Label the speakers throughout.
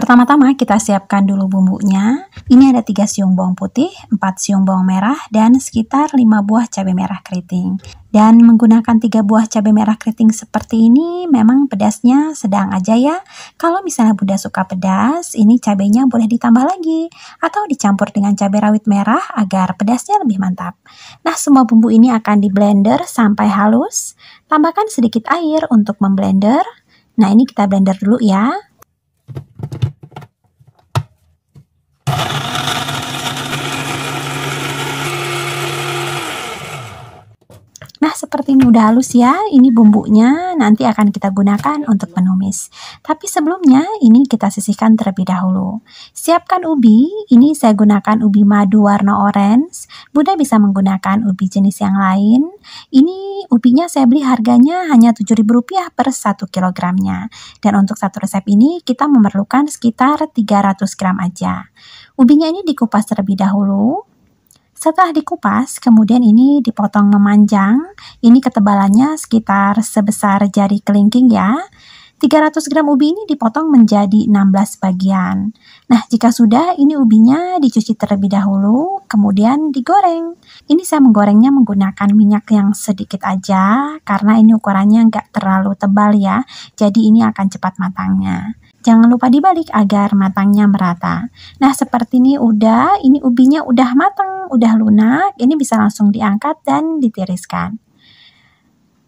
Speaker 1: Pertama-tama kita siapkan dulu bumbunya. Ini ada 3 siung bawang putih, 4 siung bawang merah, dan sekitar 5 buah cabai merah keriting. Dan menggunakan 3 buah cabai merah keriting seperti ini memang pedasnya sedang aja ya. Kalau misalnya Bunda suka pedas, ini cabainya boleh ditambah lagi atau dicampur dengan cabai rawit merah agar pedasnya lebih mantap. Nah, semua bumbu ini akan di blender sampai halus. Tambahkan sedikit air untuk memblender. Nah, ini kita blender dulu ya. Nah, seperti ini udah halus ya. Ini bumbunya nanti akan kita gunakan untuk menumis. Tapi sebelumnya ini kita sisihkan terlebih dahulu. Siapkan ubi. Ini saya gunakan ubi madu warna orange. Bunda bisa menggunakan ubi jenis yang lain. Ini ubinya saya beli harganya hanya Rp7.000 per 1 kilogramnya. Dan untuk satu resep ini kita memerlukan sekitar 300 gram aja. Ubinya ini dikupas terlebih dahulu. Setelah dikupas, kemudian ini dipotong memanjang. Ini ketebalannya sekitar sebesar jari kelingking ya. 300 gram ubi ini dipotong menjadi 16 bagian. Nah, jika sudah, ini ubinya dicuci terlebih dahulu, kemudian digoreng. Ini saya menggorengnya menggunakan minyak yang sedikit aja, karena ini ukurannya nggak terlalu tebal ya, jadi ini akan cepat matangnya. Jangan lupa dibalik agar matangnya merata. Nah, seperti ini ubinya udah matang, udah lunak, ini bisa langsung diangkat dan ditiriskan.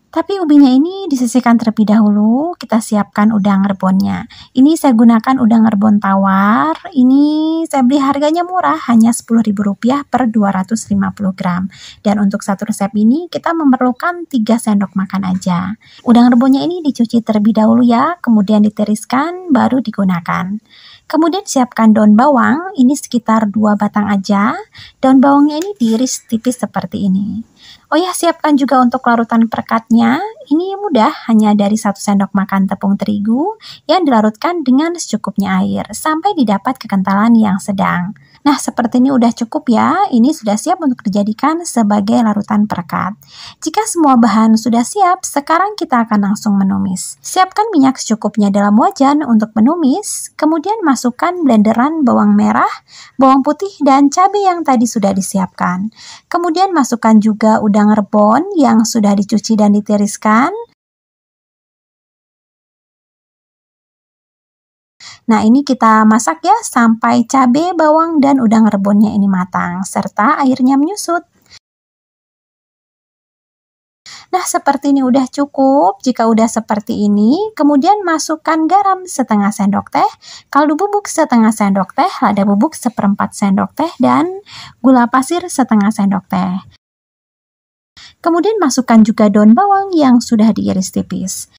Speaker 1: Tapi ubinya ini disisihkan terlebih dahulu, kita siapkan udang rebonnya. Ini saya gunakan udang rebon tawar, ini saya beli harganya murah, hanya Rp10.000 per 250 gram. Dan untuk satu resep ini kita memerlukan 3 sendok makan aja. Udang rebonnya ini dicuci terlebih dahulu ya, kemudian ditiriskan, baru digunakan. Kemudian siapkan daun bawang, ini sekitar 2 batang aja. Daun bawangnya ini diiris tipis seperti ini. Oh ya, siapkan juga untuk larutan perekatnya. Ini mudah, hanya dari 1 sendok makan tepung terigu yang dilarutkan dengan secukupnya air sampai didapat kekentalan yang sedang. Nah, seperti ini udah cukup ya. Ini sudah siap untuk dijadikan sebagai larutan perekat. Jika semua bahan sudah siap, sekarang kita akan langsung menumis. Siapkan minyak secukupnya dalam wajan untuk menumis, kemudian masukkan blenderan bawang merah, bawang putih, dan cabai yang tadi sudah disiapkan. Kemudian masukkan juga udang rebon yang sudah dicuci dan ditiriskan. Nah, ini kita masak ya sampai cabai, bawang, dan udang rebonnya ini matang, serta airnya menyusut. Nah, seperti ini udah cukup. Jika udah seperti ini, kemudian masukkan garam setengah sendok teh, kaldu bubuk setengah sendok teh, lada bubuk 1/4 sendok teh, dan gula pasir setengah sendok teh. Kemudian masukkan juga daun bawang yang sudah diiris tipis.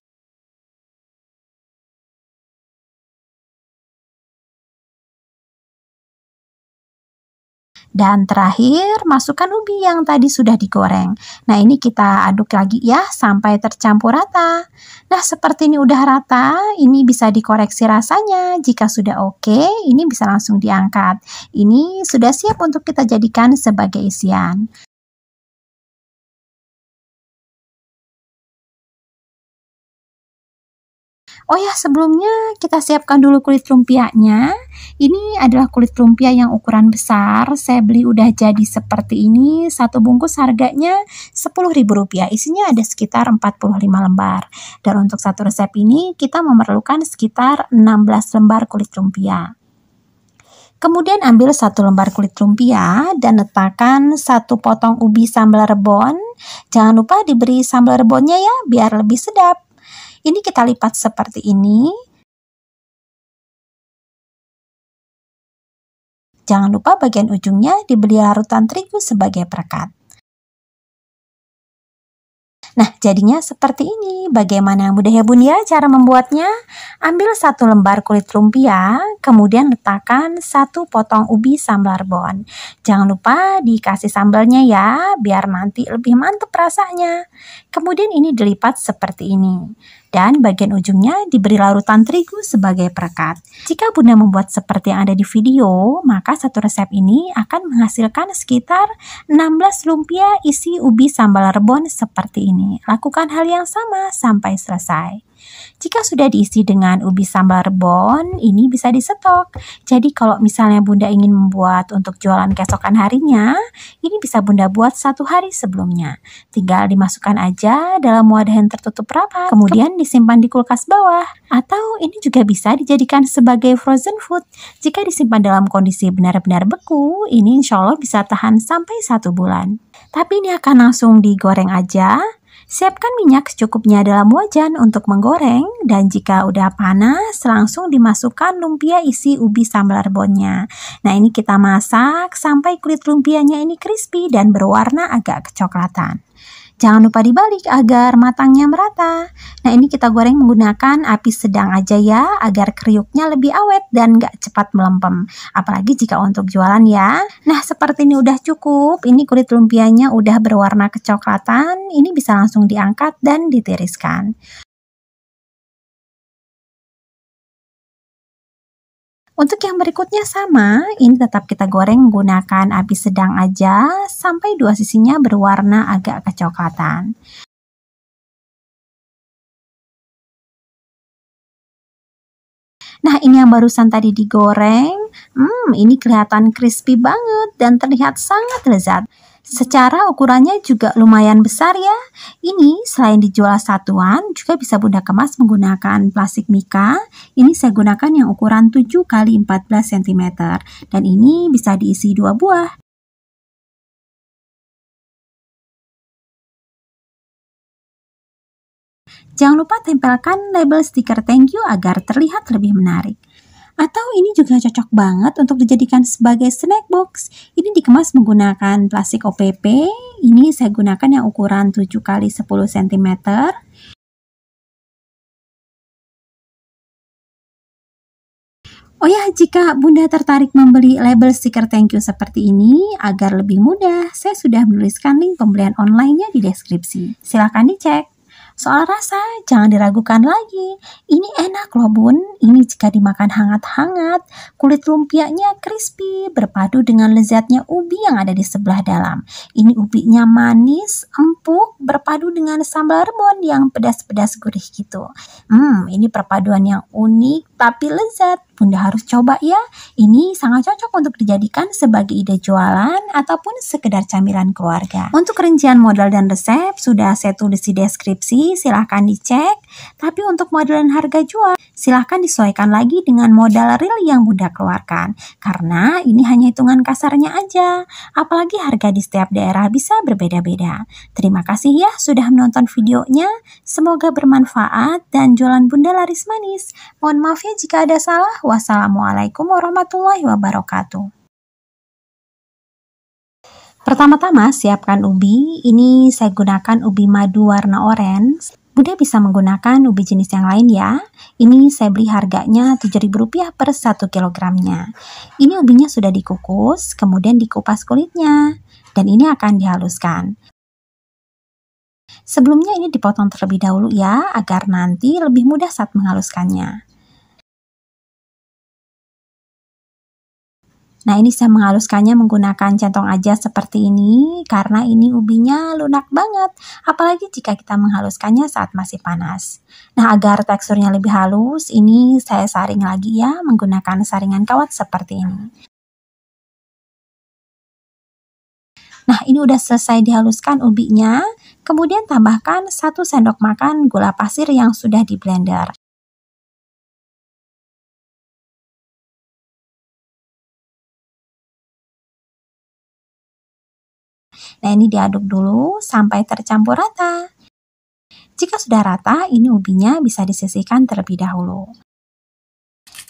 Speaker 1: Dan terakhir, masukkan ubi yang tadi sudah digoreng. Nah, ini kita aduk lagi ya, sampai tercampur rata. Nah, seperti ini udah rata, ini bisa dikoreksi rasanya. Jika sudah oke, ini bisa langsung diangkat. Ini sudah siap untuk kita jadikan sebagai isian. Oh ya, sebelumnya kita siapkan dulu kulit lumpianya. Ini adalah kulit lumpia yang ukuran besar. Saya beli udah jadi seperti ini. Satu bungkus harganya Rp10.000. Isinya ada sekitar 45 lembar. Dan untuk satu resep ini kita memerlukan sekitar 16 lembar kulit lumpia. Kemudian ambil 1 lembar kulit lumpia dan letakkan 1 potong ubi sambal rebon. Jangan lupa diberi sambal rebonnya ya, biar lebih sedap. Ini kita lipat seperti ini. Jangan lupa bagian ujungnya diberi larutan terigu sebagai perekat. Nah, jadinya seperti ini. Bagaimana mudah ya Bun ya cara membuatnya? Ambil 1 lembar kulit lumpia, kemudian letakkan 1 potong ubi sambal rebon. Jangan lupa dikasih sambalnya ya, biar nanti lebih mantap rasanya. Kemudian ini dilipat seperti ini. Dan bagian ujungnya diberi larutan terigu sebagai perekat. Jika Bunda membuat seperti yang ada di video, maka satu resep ini akan menghasilkan sekitar 16 lumpia isi ubi sambal rebon seperti ini. Lakukan hal yang sama sampai selesai. Jika sudah diisi dengan ubi sambal rebon, ini bisa disetok. Jadi kalau misalnya Bunda ingin membuat untuk jualan keesokan harinya, ini bisa Bunda buat 1 hari sebelumnya. Tinggal dimasukkan aja dalam wadah yang tertutup rapat, kemudian disimpan di kulkas bawah. Atau ini juga bisa dijadikan sebagai frozen food. Jika disimpan dalam kondisi benar-benar beku, ini insya Allah bisa tahan sampai 1 bulan. Tapi ini akan langsung digoreng aja. Siapkan minyak secukupnya dalam wajan untuk menggoreng, dan jika udah panas, langsung dimasukkan lumpia isi ubi sambal rebonnya. Nah, ini kita masak sampai kulit lumpianya ini crispy dan berwarna agak kecoklatan. Jangan lupa dibalik agar matangnya merata. Nah, ini kita goreng menggunakan api sedang aja ya, agar kriuknya lebih awet dan gak cepat melempem. Apalagi jika untuk jualan ya. Nah, seperti ini udah cukup. Ini kulit lumpianya udah berwarna kecoklatan. Ini bisa langsung diangkat dan ditiriskan. Untuk yang berikutnya sama, ini tetap kita goreng menggunakan api sedang aja sampai 2 sisinya berwarna agak kecoklatan. Nah, ini yang barusan tadi digoreng, ini kelihatan crispy banget dan terlihat sangat lezat. Secara ukurannya juga lumayan besar ya. Ini selain dijual satuan, juga bisa Bunda kemas menggunakan plastik mika. Ini saya gunakan yang ukuran 7 x 14 cm. Dan ini bisa diisi 2 buah. Jangan lupa tempelkan label stiker thank you agar terlihat lebih menarik. Atau ini juga cocok banget untuk dijadikan sebagai snack box. Ini dikemas menggunakan plastik OPP. Ini saya gunakan yang ukuran 7 x 10 cm. Oh ya, jika Bunda tertarik membeli label stiker thank you seperti ini, agar lebih mudah, saya sudah menuliskan link pembelian online-nya di deskripsi. Silahkan dicek. Soal rasa, jangan diragukan lagi. Ini enak loh Bun, ini jika dimakan hangat-hangat, kulit lumpianya crispy, berpadu dengan lezatnya ubi yang ada di sebelah dalam. Ini ubinya manis, empuk, berpadu dengan sambal rebon yang pedas-pedas gurih gitu. Ini perpaduan yang unik tapi lezat. Bunda harus coba ya. Ini sangat cocok untuk dijadikan sebagai ide jualan ataupun sekedar camilan keluarga. Untuk rincian modal dan resep sudah saya tulis di deskripsi, silahkan dicek. Tapi untuk modal dan harga jual, silahkan disesuaikan lagi dengan modal real yang Bunda keluarkan. Karena ini hanya hitungan kasarnya aja. Apalagi harga di setiap daerah bisa berbeda-beda. Terima kasih ya sudah menonton videonya. Semoga bermanfaat dan jualan Bunda laris manis. Mohon maaf ya jika ada salah. Wassalamualaikum warahmatullahi wabarakatuh. Pertama-tama siapkan ubi. Ini saya gunakan ubi madu warna orange. Bunda bisa menggunakan ubi jenis yang lain ya. Ini saya beli harganya Rp7.000 per 1 kilogramnya. Ini ubinya sudah dikukus, kemudian dikupas kulitnya. Dan ini akan dihaluskan. Sebelumnya ini dipotong terlebih dahulu ya, agar nanti lebih mudah saat menghaluskannya. Nah, ini saya menghaluskannya menggunakan centong aja seperti ini, karena ini ubinya lunak banget, apalagi jika kita menghaluskannya saat masih panas. Nah, agar teksturnya lebih halus, ini saya saring lagi ya, menggunakan saringan kawat seperti ini. Nah, ini udah selesai dihaluskan ubinya, kemudian tambahkan 1 sendok makan gula pasir yang sudah di blender. Nah, ini diaduk dulu sampai tercampur rata. Jika sudah rata, ini ubinya bisa disisihkan terlebih dahulu.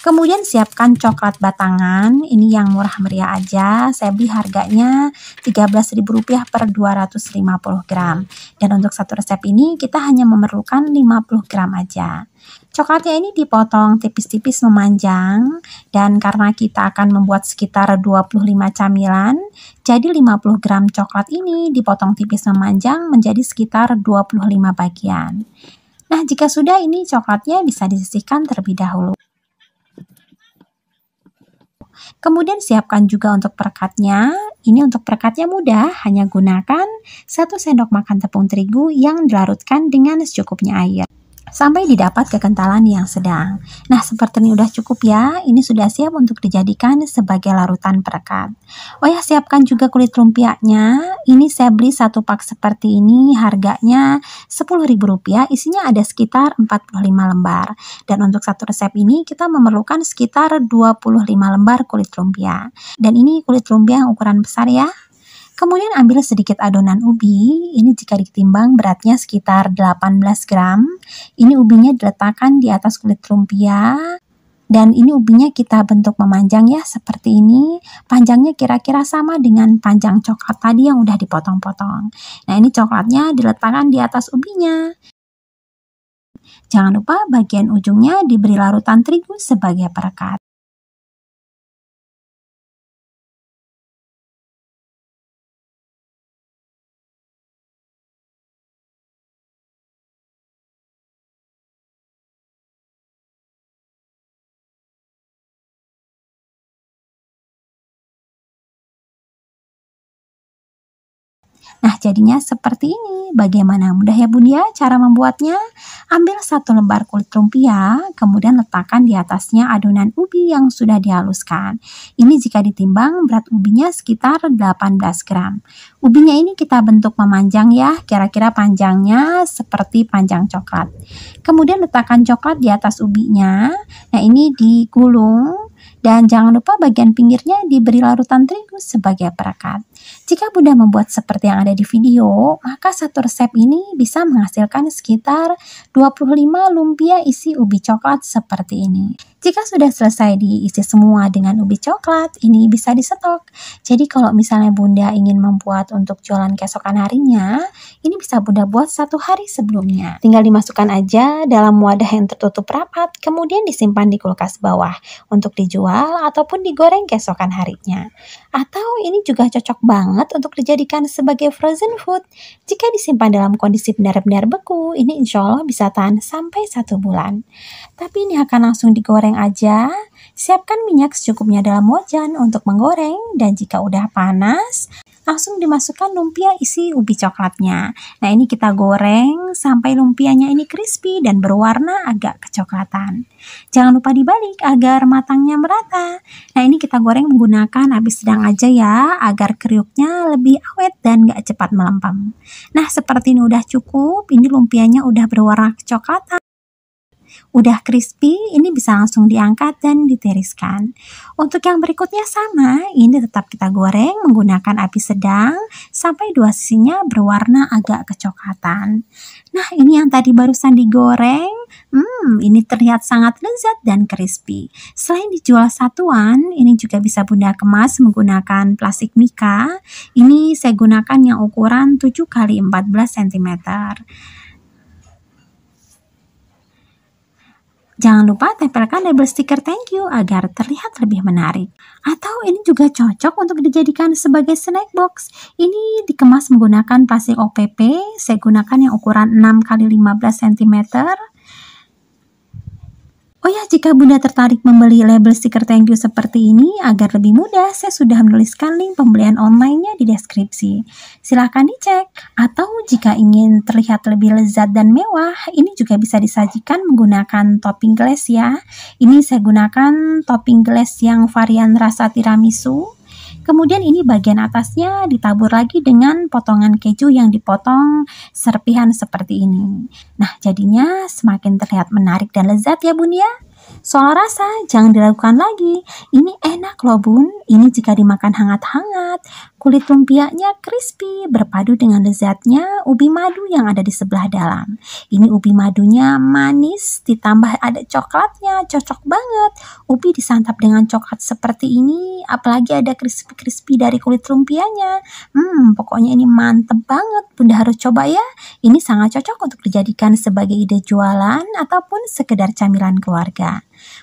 Speaker 1: Kemudian siapkan coklat batangan, ini yang murah meriah aja, saya beli harganya Rp13.000 per 250 gram. Dan untuk satu resep ini kita hanya memerlukan 50 gram aja. Coklatnya ini dipotong tipis-tipis memanjang, dan karena kita akan membuat sekitar 25 camilan, jadi 50 gram coklat ini dipotong tipis memanjang menjadi sekitar 25 bagian. Nah, jika sudah ini coklatnya bisa disisihkan terlebih dahulu. Kemudian siapkan juga untuk perekatnya. Ini untuk perekatnya mudah, hanya gunakan 1 sendok makan tepung terigu yang dilarutkan dengan secukupnya air. sampai didapat kekentalan yang sedang. Nah, seperti ini udah cukup ya. Ini sudah siap untuk dijadikan sebagai larutan perekat. Oh ya, siapkan juga kulit lumpianya. Ini saya beli satu pak seperti ini, harganya Rp10.000. Isinya ada sekitar 45 lembar. Dan untuk satu resep ini kita memerlukan sekitar 25 lembar kulit lumpia. Dan ini kulit lumpia yang ukuran besar ya. Kemudian ambil sedikit adonan ubi, ini jika ditimbang beratnya sekitar 18 gram. Ini ubinya diletakkan di atas kulit lumpia, dan ini ubinya kita bentuk memanjang ya, seperti ini. Panjangnya kira-kira sama dengan panjang coklat tadi yang udah dipotong-potong. Nah, ini coklatnya diletakkan di atas ubinya. Jangan lupa bagian ujungnya diberi larutan terigu sebagai perekat. Nah, jadinya seperti ini. Bagaimana mudah ya Bun ya cara membuatnya? Ambil satu lembar kulit lumpia, kemudian letakkan di atasnya adonan ubi yang sudah dihaluskan. Ini jika ditimbang berat ubinya sekitar 18 gram. Ubinya ini kita bentuk memanjang ya, kira-kira panjangnya seperti panjang coklat. Kemudian letakkan coklat di atas ubinya. Nah, ini digulung. Dan jangan lupa bagian pinggirnya diberi larutan terigu sebagai perekat. Jika Bunda membuat seperti yang ada di video, maka satu resep ini bisa menghasilkan sekitar 25 lumpia isi ubi coklat seperti ini. Jika sudah selesai diisi semua dengan ubi coklat, ini bisa disetok. Jadi kalau misalnya Bunda ingin membuat untuk jualan keesokan harinya, ini bisa Bunda buat 1 hari sebelumnya. Tinggal dimasukkan aja dalam wadah yang tertutup rapat, kemudian disimpan di kulkas bawah untuk dijual ataupun digoreng keesokan harinya. Atau ini juga cocok banget untuk dijadikan sebagai frozen food. Jika disimpan dalam kondisi benar-benar beku, ini insya Allah bisa tahan sampai 1 bulan. Tapi ini akan langsung digoreng aja. Siapkan minyak secukupnya dalam wajan untuk menggoreng, dan jika udah panas, langsung dimasukkan lumpia isi ubi coklatnya. Nah, ini kita goreng sampai lumpianya ini crispy dan berwarna agak kecoklatan. Jangan lupa dibalik agar matangnya merata. Nah, ini kita goreng menggunakan api sedang aja ya, agar kriuknya lebih awet dan gak cepat melempem. Nah, seperti ini udah cukup. Ini lumpianya udah berwarna kecoklatan. Udah crispy, ini bisa langsung diangkat dan ditiriskan. Untuk yang berikutnya sama, ini tetap kita goreng menggunakan api sedang sampai dua sisinya berwarna agak kecoklatan. Nah, ini yang tadi barusan digoreng, ini terlihat sangat lezat dan crispy. Selain dijual satuan, ini juga bisa Bunda kemas menggunakan plastik mika. Ini saya gunakan yang ukuran 7 x 14 cm. Jangan lupa tempelkan label stiker thank you agar terlihat lebih menarik. Atau ini juga cocok untuk dijadikan sebagai snack box. Ini dikemas menggunakan plastik OPP. Saya gunakan yang ukuran 6 x 15 cm. Oh ya, jika Bunda tertarik membeli label stiker thank you seperti ini agar lebih mudah, saya sudah menuliskan link pembelian online-nya di deskripsi. Silahkan dicek. Atau jika ingin terlihat lebih lezat dan mewah, ini juga bisa disajikan menggunakan topping glaze ya. Ini saya gunakan topping glaze yang varian rasa tiramisu. Kemudian ini bagian atasnya ditabur lagi dengan potongan keju yang dipotong serpihan seperti ini. Nah, jadinya semakin terlihat menarik dan lezat ya Bun ya. Soal rasa, jangan diragukan lagi. Ini enak loh Bun. Ini jika dimakan hangat-hangat. Kulit lumpianya crispy, berpadu dengan lezatnya ubi madu yang ada di sebelah dalam. Ini ubi madunya manis, ditambah ada coklatnya, cocok banget. Ubi disantap dengan coklat seperti ini, apalagi ada crispy-crispy dari kulit lumpianya. Pokoknya ini mantep banget. Bunda harus coba ya. Ini sangat cocok untuk dijadikan sebagai ide jualan ataupun sekedar camilan keluarga.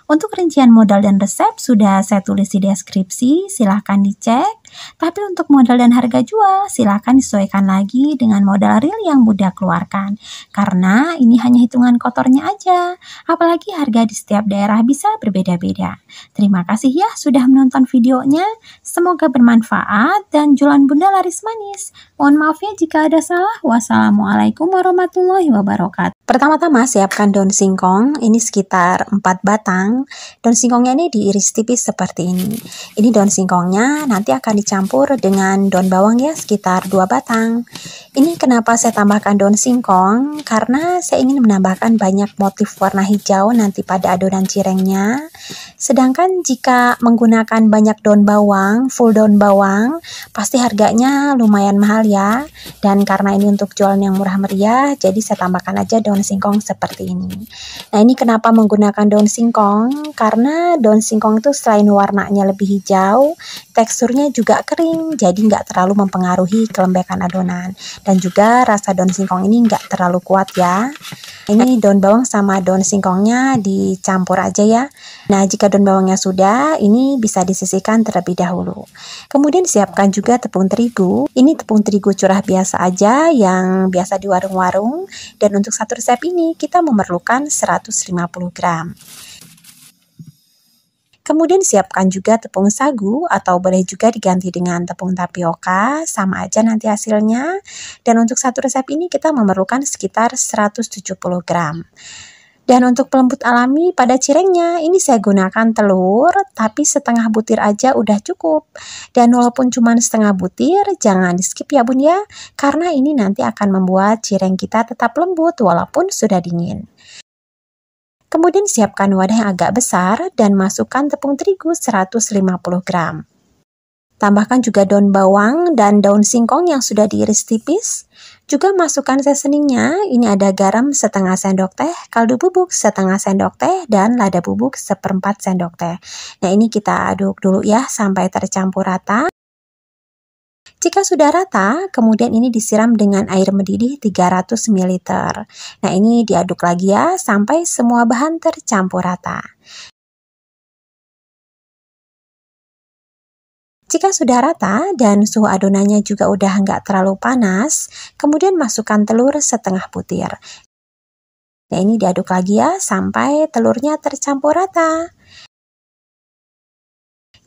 Speaker 1: Untuk rincian modal dan resep sudah saya tulis di deskripsi, silahkan dicek. Tapi untuk modal dan harga jual, silahkan disesuaikan lagi dengan modal real yang Bunda keluarkan. Karena ini hanya hitungan kotornya aja. Apalagi harga di setiap daerah bisa berbeda-beda. Terima kasih ya sudah menonton videonya. Semoga bermanfaat dan jualan Bunda laris manis. Mohon maaf ya jika ada salah. Wassalamualaikum warahmatullahi wabarakatuh. Pertama-tama siapkan daun singkong, ini sekitar 4 batang. Daun singkongnya ini diiris tipis seperti ini. Ini daun singkongnya nanti akan dicampur dengan daun bawang ya, sekitar 2 batang. Ini kenapa saya tambahkan daun singkong? Karena saya ingin menambahkan banyak motif warna hijau nanti pada adonan cirengnya. Sedangkan jika menggunakan banyak daun bawang, full daun bawang, pasti harganya lumayan mahal ya. Dan karena ini untuk jualan yang murah meriah, jadi saya tambahkan aja daun singkong seperti ini. Nah, ini kenapa menggunakan daun singkong? Karena daun singkong itu selain warnanya lebih hijau, teksturnya juga kering, jadi nggak terlalu mempengaruhi kelembekan adonan. Dan juga rasa daun singkong ini nggak terlalu kuat ya. Ini daun bawang sama daun singkongnya dicampur aja ya. Nah, jika daun bawangnya sudah, ini bisa disisihkan terlebih dahulu. Kemudian siapkan juga tepung terigu. Ini tepung terigu curah biasa aja yang biasa di warung-warung. Dan untuk satu resep ini kita memerlukan 150 gram. Kemudian siapkan juga tepung sagu atau boleh juga diganti dengan tepung tapioka, sama aja nanti hasilnya. Dan untuk satu resep ini kita memerlukan sekitar 170 gram. Dan untuk pelembut alami pada cirengnya, ini saya gunakan telur, tapi setengah butir aja udah cukup. Dan walaupun cuma setengah butir, jangan di skip ya bun ya, karena ini nanti akan membuat cireng kita tetap lembut walaupun sudah dingin. Kemudian siapkan wadah yang agak besar dan masukkan tepung terigu 150 gram. Tambahkan juga daun bawang dan daun singkong yang sudah diiris tipis. Juga masukkan seasoningnya, ini ada garam setengah sendok teh, kaldu bubuk setengah sendok teh, dan lada bubuk 1/4 sendok teh. Nah, ini kita aduk dulu ya sampai tercampur rata. Jika sudah rata, kemudian ini disiram dengan air mendidih 300 ml. Nah, ini diaduk lagi ya sampai semua bahan tercampur rata. Jika sudah rata dan suhu adonannya juga udah nggak terlalu panas, kemudian masukkan telur setengah butir. Nah, ini diaduk lagi ya sampai telurnya tercampur rata.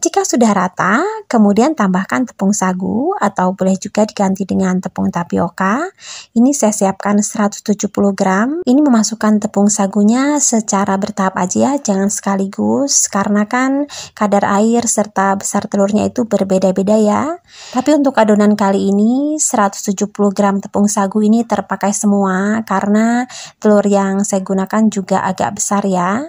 Speaker 1: Jika sudah rata, kemudian tambahkan tepung sagu atau boleh juga diganti dengan tepung tapioka. Ini saya siapkan 170 gram. Ini memasukkan tepung sagunya secara bertahap aja ya, jangan sekaligus karena kan kadar air serta besar telurnya itu berbeda-beda ya. Tapi untuk adonan kali ini 170 gram tepung sagu ini terpakai semua karena telur yang saya gunakan juga agak besar ya.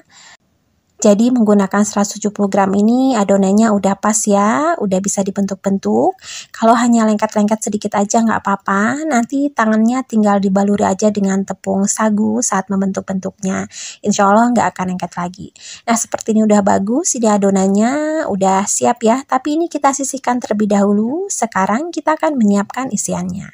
Speaker 1: Jadi menggunakan 170 gram ini adonannya udah pas ya, udah bisa dibentuk-bentuk. Kalau hanya lengket-lengket sedikit aja nggak apa-apa, nanti tangannya tinggal dibaluri aja dengan tepung sagu saat membentuk-bentuknya. Insya Allah nggak akan lengket lagi. Nah, seperti ini udah bagus, ini adonannya udah siap ya, tapi ini kita sisihkan terlebih dahulu. Sekarang kita akan menyiapkan isiannya.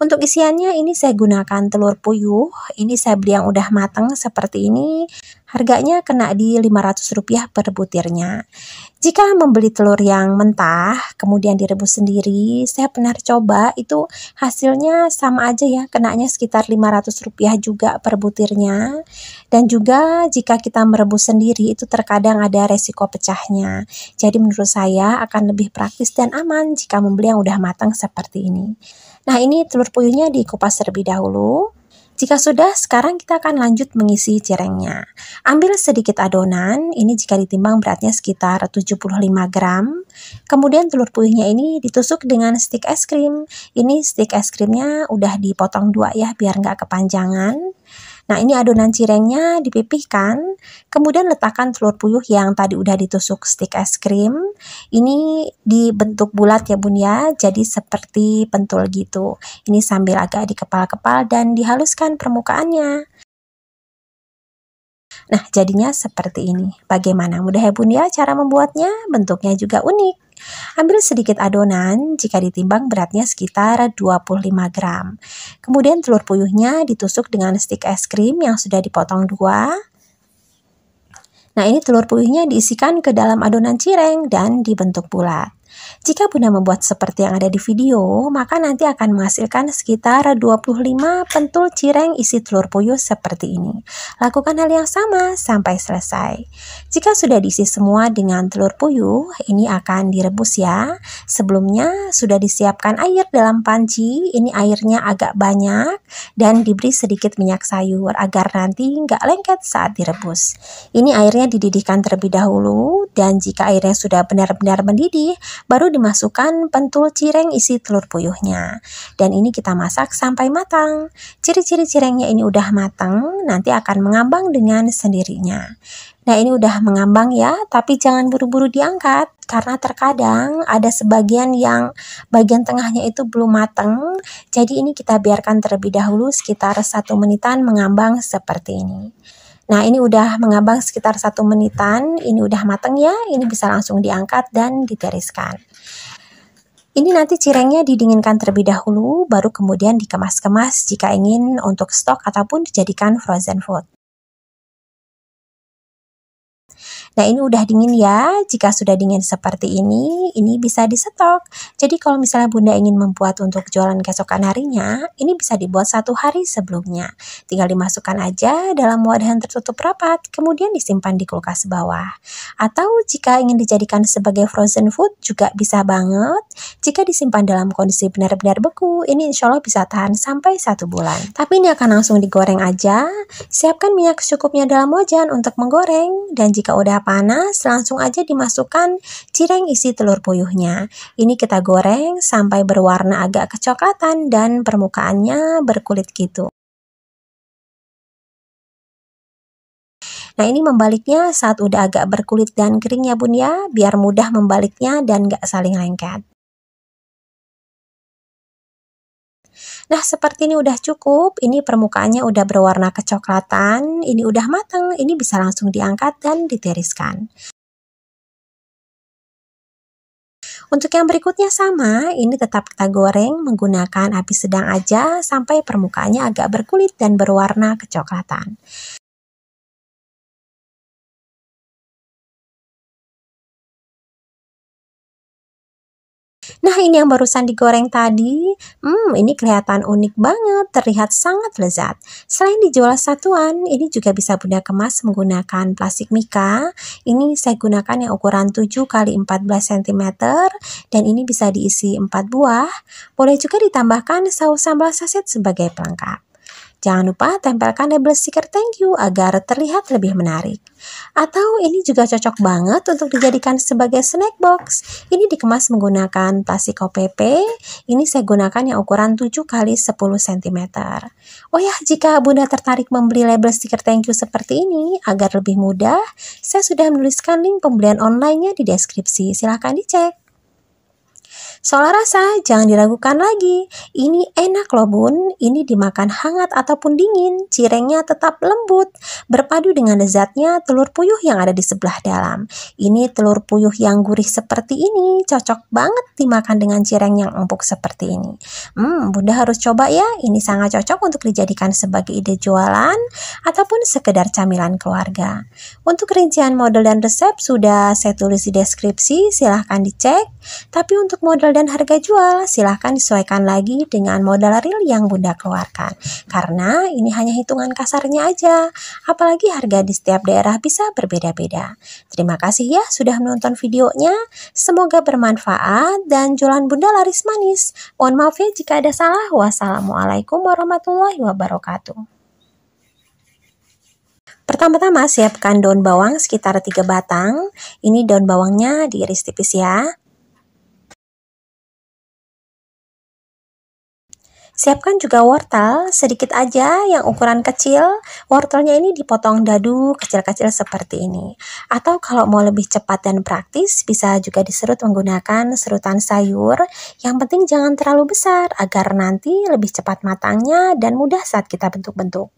Speaker 1: Untuk isiannya ini saya gunakan telur puyuh, ini saya beli yang udah matang seperti ini, harganya kena di Rp500 per butirnya. Jika membeli telur yang mentah, kemudian direbus sendiri, saya pernah coba itu hasilnya sama aja ya, kenanya sekitar Rp500 juga per butirnya. Dan juga jika kita merebus sendiri itu terkadang ada resiko pecahnya. Jadi menurut saya akan lebih praktis dan aman jika membeli yang udah matang seperti ini. Nah, ini telur puyuhnya dikupas terlebih dahulu. Jika sudah, sekarang kita akan lanjut mengisi cirengnya. Ambil sedikit adonan, ini jika ditimbang beratnya sekitar 75 gram. Kemudian telur puyuhnya ini ditusuk dengan stik es krim. Ini stik es krimnya udah dipotong 2 ya, biar nggak kepanjangan. Nah, ini adonan cirengnya dipipihkan, kemudian letakkan telur puyuh yang tadi udah ditusuk stik es krim. Ini dibentuk bulat ya bun ya, jadi seperti pentul gitu. Ini sambil agak dikepal-kepal dan dihaluskan permukaannya. Nah, jadinya seperti ini. Bagaimana? Mudah ya bun ya cara membuatnya? Bentuknya juga unik. Ambil sedikit adonan, jika ditimbang beratnya sekitar 25 gram. Kemudian telur puyuhnya ditusuk dengan stik es krim yang sudah dipotong 2. Nah, ini telur puyuhnya diisikan ke dalam adonan cireng dan dibentuk bulat. Jika Bunda membuat seperti yang ada di video, maka nanti akan menghasilkan sekitar 25 pentul cireng isi telur puyuh seperti ini. Lakukan hal yang sama sampai selesai. Jika sudah diisi semua dengan telur puyuh, ini akan direbus ya. Sebelumnya sudah disiapkan air dalam panci, ini airnya agak banyak dan diberi sedikit minyak sayur agar nanti nggak lengket saat direbus. Ini airnya dididihkan terlebih dahulu, dan jika airnya sudah benar-benar mendidih, baru dimasukkan pentul cireng isi telur puyuhnya. Dan ini kita masak sampai matang. Ciri-ciri cirengnya ini udah matang, nanti akan mengambang dengan sendirinya. Nah, ini udah mengambang ya, tapi jangan buru-buru diangkat karena terkadang ada sebagian yang bagian tengahnya itu belum matang. Jadi ini kita biarkan terlebih dahulu sekitar 1 menitan mengambang seperti ini. Nah, ini udah mengambang sekitar 1 menitan, ini udah matang ya, ini bisa langsung diangkat dan ditiriskan. Ini nanti cirengnya didinginkan terlebih dahulu, baru kemudian dikemas-kemas jika ingin untuk stok ataupun dijadikan frozen food. Nah, ini udah dingin ya. Jika sudah dingin seperti ini bisa disetok. Jadi kalau misalnya Bunda ingin membuat untuk jualan keesokan harinya, ini bisa dibuat 1 hari sebelumnya. Tinggal dimasukkan aja dalam wadah tertutup rapat, kemudian disimpan di kulkas bawah. Atau jika ingin dijadikan sebagai frozen food juga bisa banget. Jika disimpan dalam kondisi benar-benar beku, ini insya Allah bisa tahan sampai 1 bulan. Tapi ini akan langsung digoreng aja. Siapkan minyak secukupnya dalam wajan untuk menggoreng, dan jika udah panas, langsung aja dimasukkan cireng isi telur puyuhnya. Ini kita goreng sampai berwarna agak kecoklatan dan permukaannya berkulit gitu. Nah, ini membaliknya saat udah agak berkulit dan kering ya Bun ya, biar mudah membaliknya dan gak saling lengket. Nah, seperti ini udah cukup. Ini permukaannya udah berwarna kecoklatan. Ini udah matang. Ini bisa langsung diangkat dan ditiriskan. Untuk yang berikutnya sama, ini tetap kita goreng menggunakan api sedang aja sampai permukaannya agak berkulit dan berwarna kecoklatan. Nah, ini yang barusan digoreng tadi, ini kelihatan unik banget, terlihat sangat lezat. Selain dijual satuan, ini juga bisa Bunda kemas menggunakan plastik mika. Ini saya gunakan yang ukuran 7 x 14 cm, dan ini bisa diisi 4 buah. Boleh juga ditambahkan saus sambal saset sebagai pelengkap. Jangan lupa tempelkan label stiker thank you agar terlihat lebih menarik. Atau ini juga cocok banget untuk dijadikan sebagai snack box. Ini dikemas menggunakan plastik OPP. Ini saya gunakan yang ukuran 7 x 10 cm. Oh ya, jika Bunda tertarik membeli label stiker thank you seperti ini agar lebih mudah, saya sudah menuliskan link pembelian online-nya di deskripsi. Silahkan dicek. Soal rasa, jangan diragukan lagi. Ini enak loh Bun, ini dimakan hangat ataupun dingin, cirengnya tetap lembut, berpadu dengan lezatnya telur puyuh yang ada di sebelah dalam. Ini telur puyuh yang gurih seperti ini, cocok banget dimakan dengan cireng yang empuk seperti ini. Bunda harus coba ya, ini sangat cocok untuk dijadikan sebagai ide jualan, ataupun sekedar camilan keluarga. Untuk rincian model dan resep sudah saya tulis di deskripsi, silahkan dicek. Tapi untuk modal dan harga jual, silahkan disesuaikan lagi dengan modal real yang Bunda keluarkan. Karena ini hanya hitungan kasarnya aja, apalagi harga di setiap daerah bisa berbeda-beda. Terima kasih ya sudah menonton videonya, semoga bermanfaat dan jualan Bunda laris manis. Mohon maaf ya jika ada salah. Wassalamualaikum warahmatullahi wabarakatuh. Pertama-tama siapkan daun bawang sekitar 3 batang. Ini daun bawangnya diiris tipis ya. Siapkan juga wortel, sedikit aja yang ukuran kecil. Wortelnya ini dipotong dadu kecil-kecil seperti ini. Atau kalau mau lebih cepat dan praktis, bisa juga diserut menggunakan serutan sayur. Yang penting jangan terlalu besar, agar nanti lebih cepat matangnya dan mudah saat kita bentuk-bentuk.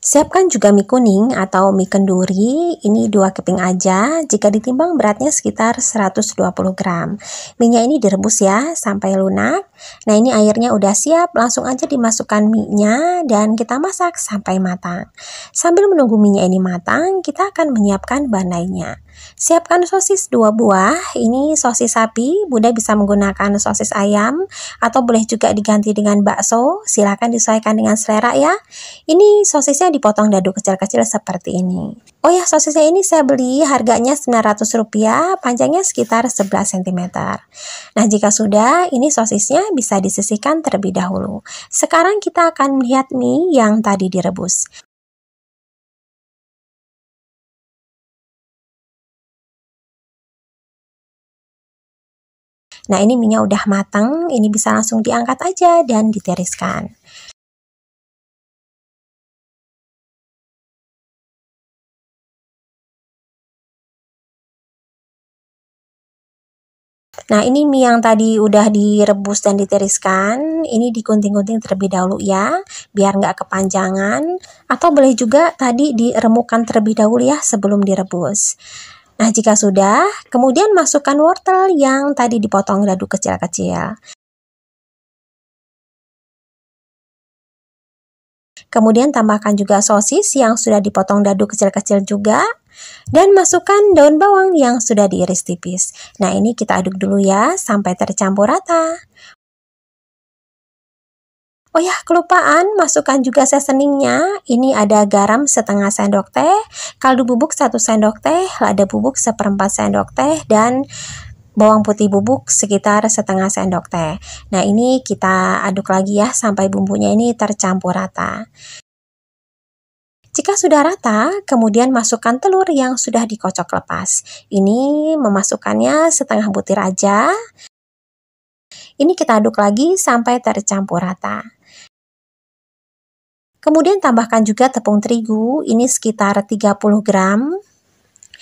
Speaker 1: Siapkan juga mie kuning atau mie kenduri, ini 2 keping aja, jika ditimbang beratnya sekitar 120 gram. Mie-nya ini direbus ya sampai lunak. Nah, ini airnya udah siap, langsung aja dimasukkan mie-nya dan kita masak sampai matang. Sambil menunggu mie-nya ini matang, kita akan menyiapkan bahan lainnya. Siapkan sosis 2 buah, ini sosis sapi, Bunda bisa menggunakan sosis ayam atau boleh juga diganti dengan bakso, silahkan disesuaikan dengan selera ya. Ini sosisnya dipotong dadu kecil-kecil seperti ini. Oh ya, sosisnya ini saya beli harganya Rp900, panjangnya sekitar 11 cm. Nah, jika sudah, ini sosisnya bisa disisihkan terlebih dahulu. Sekarang kita akan melihat mie yang tadi direbus. Nah, ini mie-nya udah matang, ini bisa langsung diangkat aja dan ditiriskan. Nah, ini mie yang tadi udah direbus dan ditiriskan, ini digunting-gunting terlebih dahulu ya, biar nggak kepanjangan. Atau boleh juga tadi diremukkan terlebih dahulu ya sebelum direbus. Nah, jika sudah, kemudian masukkan wortel yang tadi dipotong dadu kecil-kecil. Kemudian tambahkan juga sosis yang sudah dipotong dadu kecil-kecil juga. Dan masukkan daun bawang yang sudah diiris tipis. Nah, ini kita aduk dulu ya sampai tercampur rata. Oh ya, kelupaan, masukkan juga seasoningnya. Ini ada garam setengah sendok teh, kaldu bubuk 1 sendok teh, lada bubuk 1/4 sendok teh, dan bawang putih bubuk sekitar setengah sendok teh. Nah, ini kita aduk lagi ya sampai bumbunya ini tercampur rata. Jika sudah rata, kemudian masukkan telur yang sudah dikocok lepas. Ini memasukkannya setengah butir aja. Ini kita aduk lagi sampai tercampur rata. Kemudian tambahkan juga tepung terigu, ini sekitar 30 gram.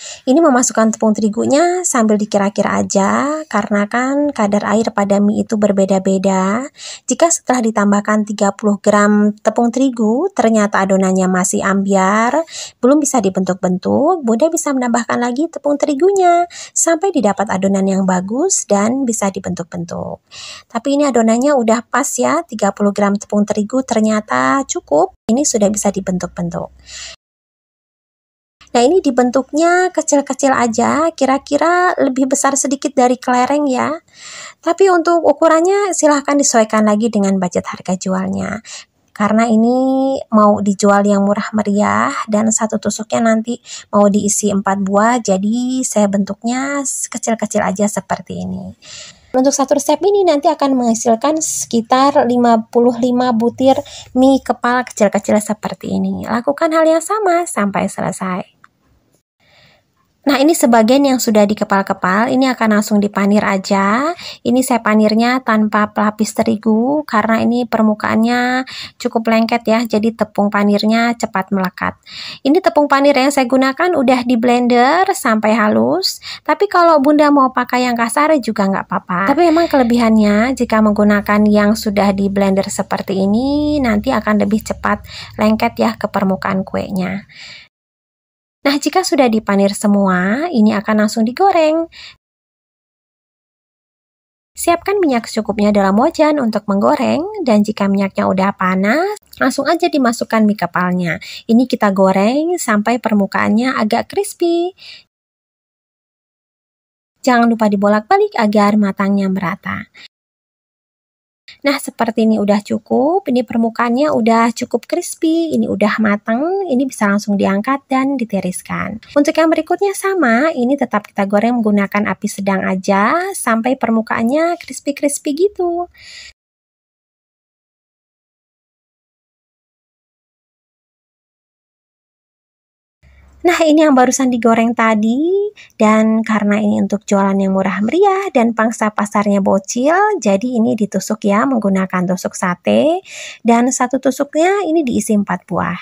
Speaker 1: Ini memasukkan tepung terigunya sambil dikira-kira aja, karena kan kadar air pada mie itu berbeda-beda. Jika setelah ditambahkan 30 gram tepung terigu, ternyata adonannya masih ambyar, belum bisa dibentuk-bentuk, Bunda bisa menambahkan lagi tepung terigunya, sampai didapat adonan yang bagus dan bisa dibentuk-bentuk. Tapi ini adonannya udah pas ya, 30 gram tepung terigu ternyata cukup, ini sudah bisa dibentuk-bentuk. Nah, ini dibentuknya kecil-kecil aja, kira-kira lebih besar sedikit dari kelereng ya. Tapi untuk ukurannya silahkan disesuaikan lagi dengan budget harga jualnya. Karena ini mau dijual yang murah meriah dan satu tusuknya nanti mau diisi 4 buah, jadi saya bentuknya kecil-kecil aja seperti ini. Untuk satu resep ini nanti akan menghasilkan sekitar 55 butir mie kepal kecil-kecil seperti ini. Lakukan hal yang sama sampai selesai. Nah, ini sebagian yang sudah dikepal-kepal, ini akan langsung dipanir aja. Ini saya panirnya tanpa pelapis terigu, karena ini permukaannya cukup lengket ya, jadi tepung panirnya cepat melekat. Ini tepung panir yang saya gunakan udah di blender sampai halus, tapi kalau Bunda mau pakai yang kasar juga nggak apa-apa. Tapi memang kelebihannya, jika menggunakan yang sudah di blender seperti ini, nanti akan lebih cepat lengket ya ke permukaan kuenya. Nah, jika sudah dipanir semua, ini akan langsung digoreng. Siapkan minyak secukupnya dalam wajan untuk menggoreng, dan jika minyaknya udah panas, langsung aja dimasukkan mie kepalnya. Ini kita goreng sampai permukaannya agak crispy. Jangan lupa dibolak-balik agar matangnya merata. Nah, seperti ini udah cukup, ini permukaannya udah cukup crispy, ini udah matang, ini bisa langsung diangkat dan ditiriskan. Untuk yang berikutnya sama, ini tetap kita goreng menggunakan api sedang aja, sampai permukaannya crispy-crispy gitu. Nah, ini yang barusan digoreng tadi, dan karena ini untuk jualan yang murah meriah dan pangsa pasarnya bocil, jadi ini ditusuk ya menggunakan tusuk sate, dan satu tusuknya ini diisi 4 buah.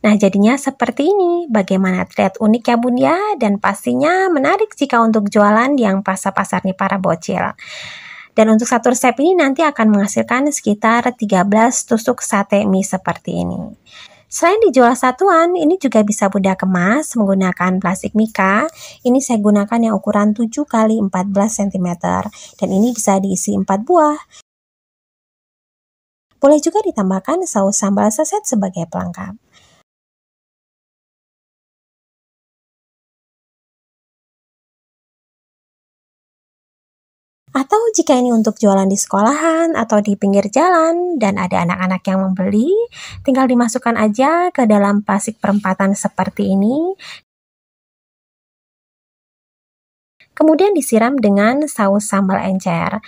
Speaker 1: Nah, jadinya seperti ini. Bagaimana terlihat unik ya Bun ya? Dan pastinya menarik jika untuk jualan yang pasar-pasar nih para bocil. Dan untuk satu resep ini nanti akan menghasilkan sekitar 13 tusuk sate mie seperti ini. Selain dijual satuan, ini juga bisa Bunda kemas menggunakan plastik mika. Ini saya gunakan yang ukuran 7 kali 14 cm dan ini bisa diisi 4 buah. Boleh juga ditambahkan saus sambal seset sebagai pelengkap. Atau jika ini untuk jualan di sekolahan atau di pinggir jalan dan ada anak-anak yang membeli, tinggal dimasukkan aja ke dalam plastik perempatan seperti ini. Kemudian disiram dengan saus sambal encer.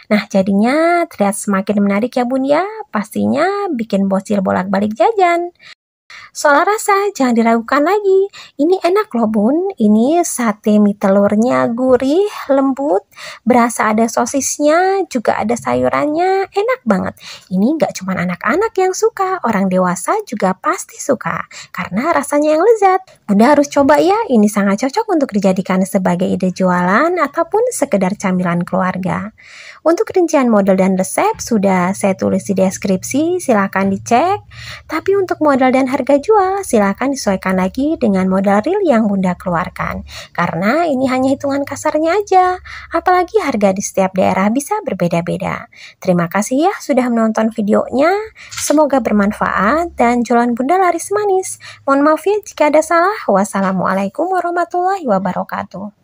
Speaker 1: Nah, jadinya terlihat semakin menarik ya Bun ya. Pastinya bikin bocil bolak-balik jajan. Soal rasa, jangan diragukan lagi. Ini enak loh Bun. Ini sate mie telurnya gurih, lembut, berasa ada sosisnya, juga ada sayurannya. Enak banget. Ini nggak cuma anak-anak yang suka, orang dewasa juga pasti suka. Karena rasanya yang lezat. Bunda harus coba ya, ini sangat cocok untuk dijadikan sebagai ide jualan ataupun sekedar camilan keluarga. Untuk rincian model dan resep sudah saya tulis di deskripsi, silahkan dicek. Tapi untuk modal dan harga jual, silakan disesuaikan lagi dengan modal real yang Bunda keluarkan. Karena ini hanya hitungan kasarnya aja. Apalagi harga di setiap daerah bisa berbeda-beda. Terima kasih ya sudah menonton videonya. Semoga bermanfaat dan jualan Bunda laris manis. Mohon maaf ya jika ada salah. Wassalamualaikum warahmatullahi wabarakatuh.